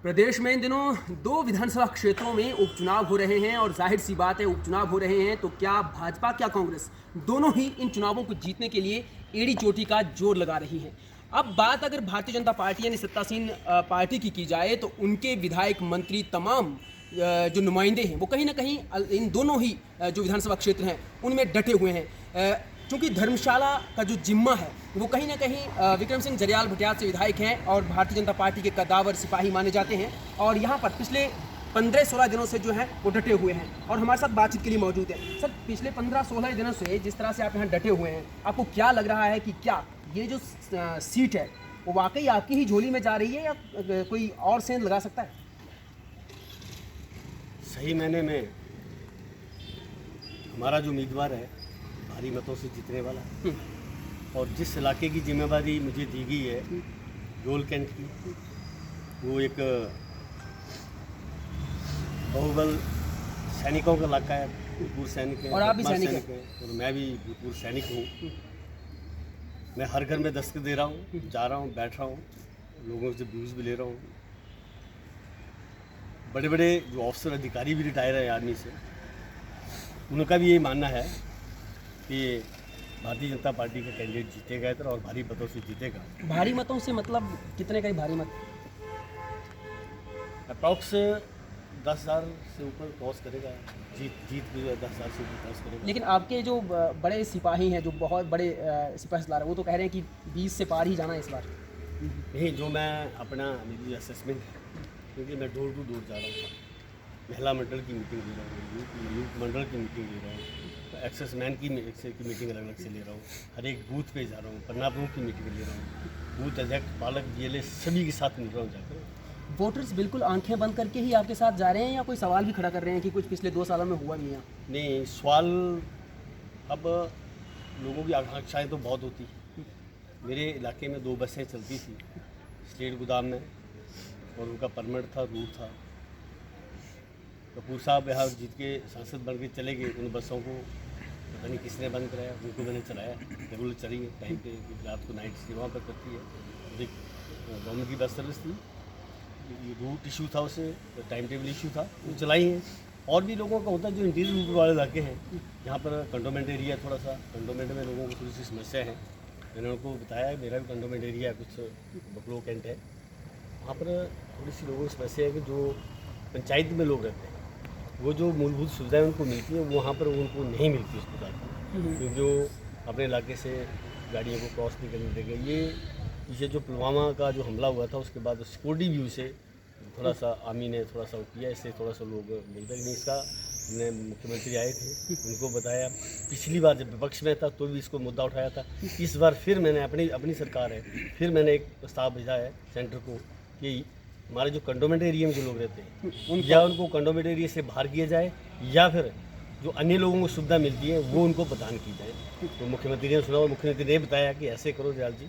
प्रदेश में इन दिनों दो विधानसभा क्षेत्रों में उपचुनाव हो रहे हैं और जाहिर सी बात है उपचुनाव हो रहे हैं तो क्या भाजपा क्या कांग्रेस दोनों ही इन चुनावों को जीतने के लिए एड़ी चोटी का जोर लगा रही हैं। अब बात अगर भारतीय जनता पार्टी यानी सत्तासीन पार्टी की जाए तो उनके विधायक मंत्री तमाम जो नुमाइंदे हैं वो कहीं ना कहीं इन दोनों ही जो विधानसभा क्षेत्र हैं उनमें डटे हुए हैं। चूँकि धर्मशाला का जो जिम्मा है वो कहीं ना कहीं विक्रम सिंह जरयाल भटियात से विधायक हैं और भारतीय जनता पार्टी के कद्दावर सिपाही माने जाते हैं और यहाँ पर पिछले 15-16 दिनों से जो है वो डटे हुए हैं और हमारे साथ बातचीत के लिए मौजूद है। सर, पिछले 15-16 दिनों से जिस तरह से आप यहाँ डटे हुए हैं, आपको क्या लग रहा है कि क्या ये जो सीट है वो वाकई आपकी ही झोली में जा रही है या कोई और सेंध लगा सकता है? सही मायने में हमारा जो उम्मीदवार है भारी मतों से जीतने वाला और जिस इलाके की जिम्मेदारी मुझे दी गई है रोल कैंट की, वो एक बहुबल सैनिकों का इलाका है, भूतपूर्व सैनिक है और आप भी सैनिक हैं और मैं भी भूतपूर्व सैनिक हूँ। मैं हर घर में दस्तक दे रहा हूँ, जा रहा हूँ, बैठ रहा हूँ, लोगों से व्यूज़ भी ले रहा हूँ। बड़े बड़े जो अफसर अधिकारी भी रिटायर है आर्मी से, उनका भी ये मानना है कि भारतीय जनता पार्टी का कैंडिडेट जीतेगा इधर और भारी मतों से जीतेगा। भारी मतों से मतलब कितने का ही भारी मत? अप्रॉक्स 10,000 से ऊपर क्रॉस करेगा, जीत भी 10,000 से ऊपर क्रॉस करेगा। लेकिन आपके जो बड़े सिपाही हैं, जो बहुत बड़े सिपाही सलार हैं, वो तो कह रहे हैं कि 20 से पार ही जाना है इस बार। नहीं, जो मैं अपना मेरी असेसमेंट है, क्योंकि मैं डोर टू डोर जा रहा हूँ, महिला मंडल की मीटिंग ले रहा हूँ, यूथ मंडल की मीटिंग ले रहा हूँ, एक्सेस मैन की मीटिंग अलग अलग से ले रहा हूँ, हर एक बूथ पे जा रहा हूँ, पन्नापुरों की मीटिंग ले रहा हूँ, बूथ अध्यक्ष, पालक, बीएलए सभी के साथ मिल रहा हूँ जाकर। वोटर्स बिल्कुल आंखें बंद करके ही आपके साथ जा रहे हैं या कोई सवाल भी खड़ा कर रहे हैं कि कुछ पिछले 2 सालों में हुआ नहीं है? नहीं, सवाल अब लोगों की आकांक्षाएँ तो बहुत होती है। मेरे इलाके में 2 बसें चलती थी स्टेट गोदाम में और उनका परमिट था, रूट था। कपूर साहब यहाँ जीत के सांसद बन के चले गए, उन बसों को पता नहीं किसने बंद कराया, उनको मैंने चलाया, रेगुलर चली है टाइम पे, रात को नाइट सेवा पर करती है। एक गवर्नमेंट की बस सर्विस थी, रूट इशू था, उसे टाइम टेबल इशू था, वो चलाई है। और भी लोगों का होता है जो इंटीरियर रूट वाले इलाके हैं, यहाँ पर कंटोनमेंट एरिया, थोड़ा सा कंटोनमेंट में लोगों को थोड़ी सी समस्या है। मैंने उनको बताया है, मेरा भी कंटोनमेंट एरिया कुछ बकलो कैंट है, वहाँ पर थोड़ी सी लोगों की समस्या है कि जो पंचायत में लोग रहते हैं वो जो मूलभूत सुविधाएं उनको मिलती हैं वो वहाँ पर उनको नहीं मिलती उस प्रकार की, क्योंकि वो अपने इलाके से गाड़ियों को क्रॉस नहीं करने देंगे। ये जो पुलवामा का जो हमला हुआ था उसके बाद सिक्योरिटी व्यू से थोड़ा सा आर्मी ने थोड़ा सा किया, इससे थोड़ा सा लोग बोलते हैं। नहीं, इसका मुख्यमंत्री आए थे, उनको बताया, पिछली बार जब विपक्ष में था तो भी इसको मुद्दा उठाया था। इस बार फिर मैंने अपनी सरकार है, फिर मैंने एक प्रस्ताव भेजा है सेंटर को कि हमारे जो कंटोनमेंट एरिया में जो लोग रहते हैं या उनको कंटोनमेंट एरिया से बाहर किया जाए या फिर जो अन्य लोगों को सुविधा मिलती है वो उनको प्रदान की जाए। तो मुख्यमंत्री ने सुना और मुख्यमंत्री ने बताया कि ऐसे करो जयाल जी,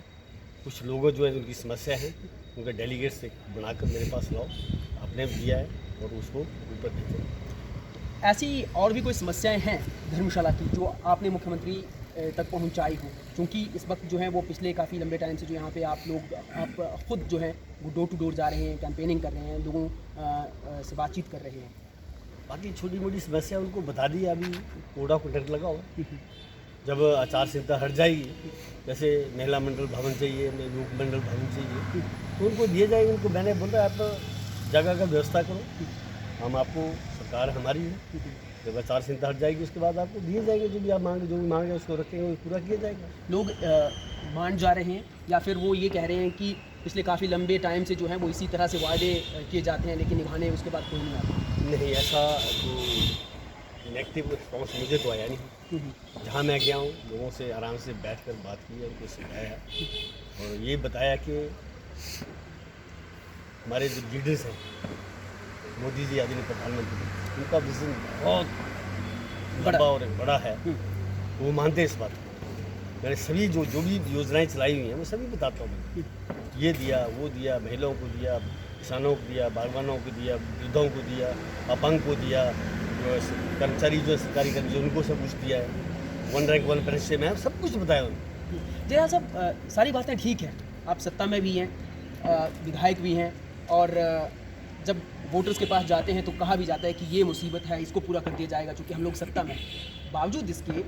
कुछ लोगों जो है उनकी समस्या है उनका डेलीगेट से बनाकर मेरे पास लाओ, आपने दिया है और उसको ऊपर भेजो। ऐसी और भी कोई समस्याएं हैं धर्मशाला की जो आपने मुख्यमंत्री तक पहुंचाई हो? क्योंकि इस वक्त जो है वो पिछले काफ़ी लंबे टाइम से जो यहाँ पे आप खुद जो है वो डोर टू डोर जा रहे हैं, कैंपेनिंग कर रहे हैं, लोगों से बातचीत कर रहे हैं। बाकी छोटी मोटी समस्या उनको बता दी, अभी कोड ऑफ कंडक्ट लगा हुआ। जब आचार संहिता हट जाएगी, जैसे महिला मंडल भवन चाहिए, यूथ मंडल भवन चाहिए, तो उनको दिए जाएंगे। उनको मैंने बोला आप जगह का व्यवस्था करो, हम आपको, सरकार हमारी है, जब आचार संहिता हट जाएगी उसके बाद आपको दिए जाएंगे जो भी आप मांगे, जो भी मांगे उसको रखेंगे, वो पूरा किया जाएगा। लोग मान जा रहे हैं या फिर वो ये कह रहे हैं कि पिछले काफ़ी लंबे टाइम से जो है वो इसी तरह से वादे किए जाते हैं लेकिन निभाने उसके बाद कोई नहीं आता? नहीं, ऐसा जो नेगेटिव रिस्पॉन्स मुझे तो आया नहीं। जहाँ मैं गया हूँ लोगों से आराम से बैठकर बात की, उनको समझाया और ये बताया कि हमारे जो लीडर्स हैं, मोदी जी आदरणीय प्रधानमंत्री, उनका विजन बहुत लंबा और बड़ा है, वो मानते हैं इस बात को। मैंने सभी जो भी योजनाएं चलाई हुई हैं वो सभी बताता हूँ, ये दिया, वो दिया, महिलाओं को दिया, किसानों को दिया, बागवानों को दिया, वृद्धों को दिया, अपंग को दिया, जो कर्मचारी जो सरकारी कर्मचारी उनको सब कुछ दिया है, 1 रैंक 1 पेंशन से मैं सब कुछ बताया उन्होंने। जया साहब, सारी बातें ठीक हैं, आप सत्ता में भी हैं, विधायक भी हैं और जब वोटर्स के पास जाते हैं तो कहा भी जाता है कि ये मुसीबत है, इसको पूरा कर दिया जाएगा क्योंकि हम लोग सत्ता में हैं। बावजूद इसके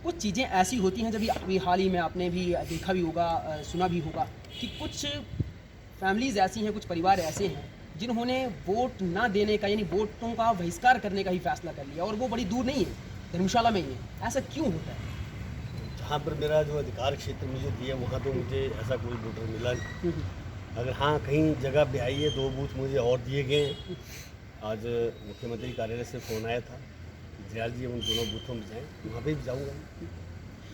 कुछ चीज़ें ऐसी होती हैं, जब ये अभी हाल ही में आपने भी देखा भी होगा, सुना भी होगा कि कुछ फैमिलीज़ ऐसी हैं, कुछ परिवार ऐसे हैं जिन्होंने वोट ना देने का यानी वोटों का बहिष्कार करने का ही फैसला कर लिया, और वो बड़ी दूर नहीं है, धर्मशाला में ही है। ऐसा क्यों होता है? जहाँ पर मेरा जो अधिकार क्षेत्र मुझे दिया वहाँ तो मुझे ऐसा कोई वोटर मिला नहीं। अगर हाँ कहीं जगह पे आई है 2 बूथ मुझे और दिए गए हैं। आज मुख्यमंत्री कार्यालय से फ़ोन आया था कि दयाल जी हम उन दोनों बूथों में जाएँ, वहाँ पे भी जाऊँगा।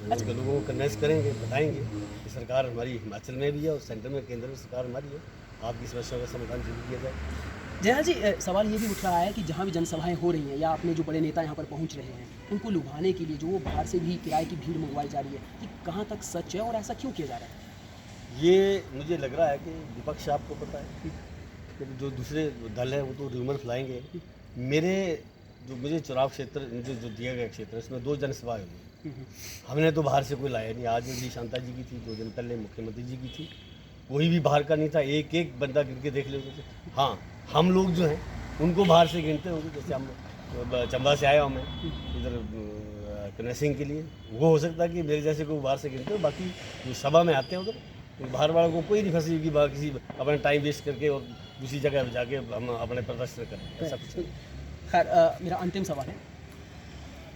वहाँ के लोगों को कन्वेंस करेंगे, बताएंगे कि सरकार हमारी हिमाचल में भी है और सेंटर में केंद्र में सरकार हमारी है, आपकी समस्याओं का समाधान जरूर किया जाए। जया जी, सवाल ये भी उठ रहा है कि जहाँ भी जनसभाएं हो रही हैं या अपने जो बड़े नेता यहाँ पर पहुँच रहे हैं, उनको लुभाने के लिए जो वो बाहर से भी किराए की भीड़ मंगवाई जा रही है, कि कहाँ तक सच है और ऐसा क्यों किया जा रहा है? ये मुझे लग रहा है कि विपक्ष आपको पता है कि जो दूसरे दल है वो तो र्यूमर फैलाएंगे। मेरे जो मुझे चुनाव क्षेत्र मुझे जो दिया गया क्षेत्र इसमें 2 जनसभाएं हुई। हमने तो बाहर से कोई लाया नहीं। आज भी शांता जी की थी, 2 दिन पहले मुख्यमंत्री जी की थी, कोई भी बाहर का नहीं था। एक एक बंदा गिन के देख लेते थे। हाँ हम लोग जो हैं उनको बाहर से गिनते होंगे, जैसे हम चंबा से आया हूँ मैं इधर कनेक्सिंग के लिए, वो हो सकता है कि मेरे जैसे को बाहर से गिनते हो। बाकी जो सभा में आते हैं उधर तो बाहर वालों को कोई नहीं फंसी कि किसी अपना टाइम वेस्ट करके और दूसरी जगह जाके हम अपने प्रदर्शन करें, ऐसा कुछ नहीं। खैर, मेरा अंतिम सवाल है।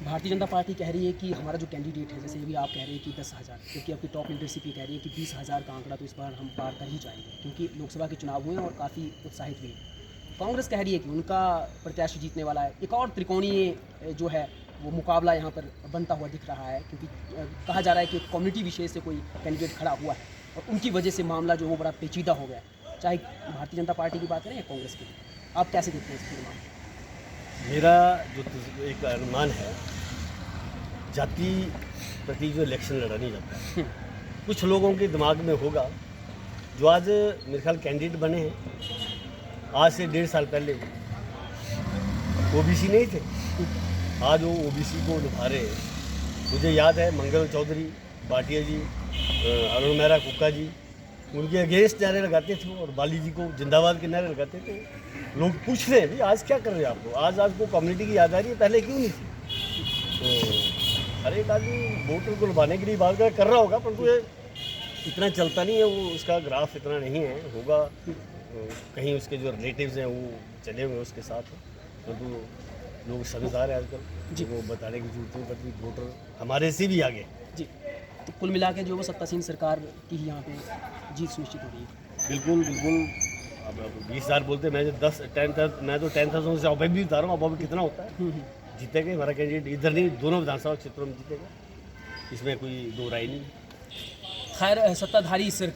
भारतीय जनता पार्टी कह रही है कि हमारा जो कैंडिडेट है, जैसे भी आप कह रहे हैं कि 10,000, क्योंकि आपकी टॉप लीडरशिप ये कह रही है कि 20,000 का आंकड़ा तो इस बार हम पार कर ही जाएंगे, क्योंकि लोकसभा के चुनाव हुए हैं और काफ़ी उत्साहित भी हैं। कांग्रेस कह रही है कि उनका प्रत्याशी जीतने वाला है। एक और त्रिकोणीय जो है वो मुकाबला यहाँ पर बनता हुआ दिख रहा है, क्योंकि कहा जा रहा है कि कम्युनिटी विशेष से कोई कैंडिडेट खड़ा हुआ है और उनकी वजह से मामला जो वो बड़ा पेचीदा हो गया है, चाहे भारतीय जनता पार्टी की बात करें या कांग्रेस की। आप कैसे देखते हैं इस पूरे मामले? मेरा जो एक अनुमान है, जाति प्रति जो इलेक्शन लड़ा नहीं जाता है, कुछ लोगों के दिमाग में होगा जो आज मेरे ख्याल कैंडिडेट बने हैं, आज से 1.5 साल पहले ओबीसी नहीं थे, आज वो ओबीसी को लुभा रहे हैं। मुझे याद है मंगल चौधरी, भाटिया जी, अरुण मेहरा कुक्का जी उनके अगेंस्ट नारे लगाते थे और बाली जी को जिंदाबाद के नारे लगाते थे। लोग पूछ रहे हैं भाई आज क्या कर रहे हैं आपको, आज आपको कम्युनिटी की याद आ रही है, पहले क्यों नहीं थी? तो हर एक आदमी वोटर को लुभाने के लिए बात कर रहा होगा, परंतु ये इतना चलता नहीं है, वो उसका ग्राफ इतना नहीं है। होगा कहीं उसके जो रिलेटिव्स हैं वो चले हुए उसके साथ, परंतु लोग समझदार हैं आजकल जी, वो बताने की जरूरत नहीं पड़ती, वोटर हमारे से भी आगे जी। तो कुल मिला के जो वो सत्तासीन सरकार की ही यहाँ पे जीत सुनिश्चित हो रही है। बिल्कुल बिल्कुल। अब 20,000 बोलते, मैं जो 10 मैं तो 10,000 से अभी भी बता रहा हूँ। अब कितना होता है, जीतेगा हमारा कैंडिडेट, इधर नहीं दोनों विधानसभा क्षेत्रों में जीतेगा, इसमें कोई दो राय नहीं। खैर, सत्ताधारी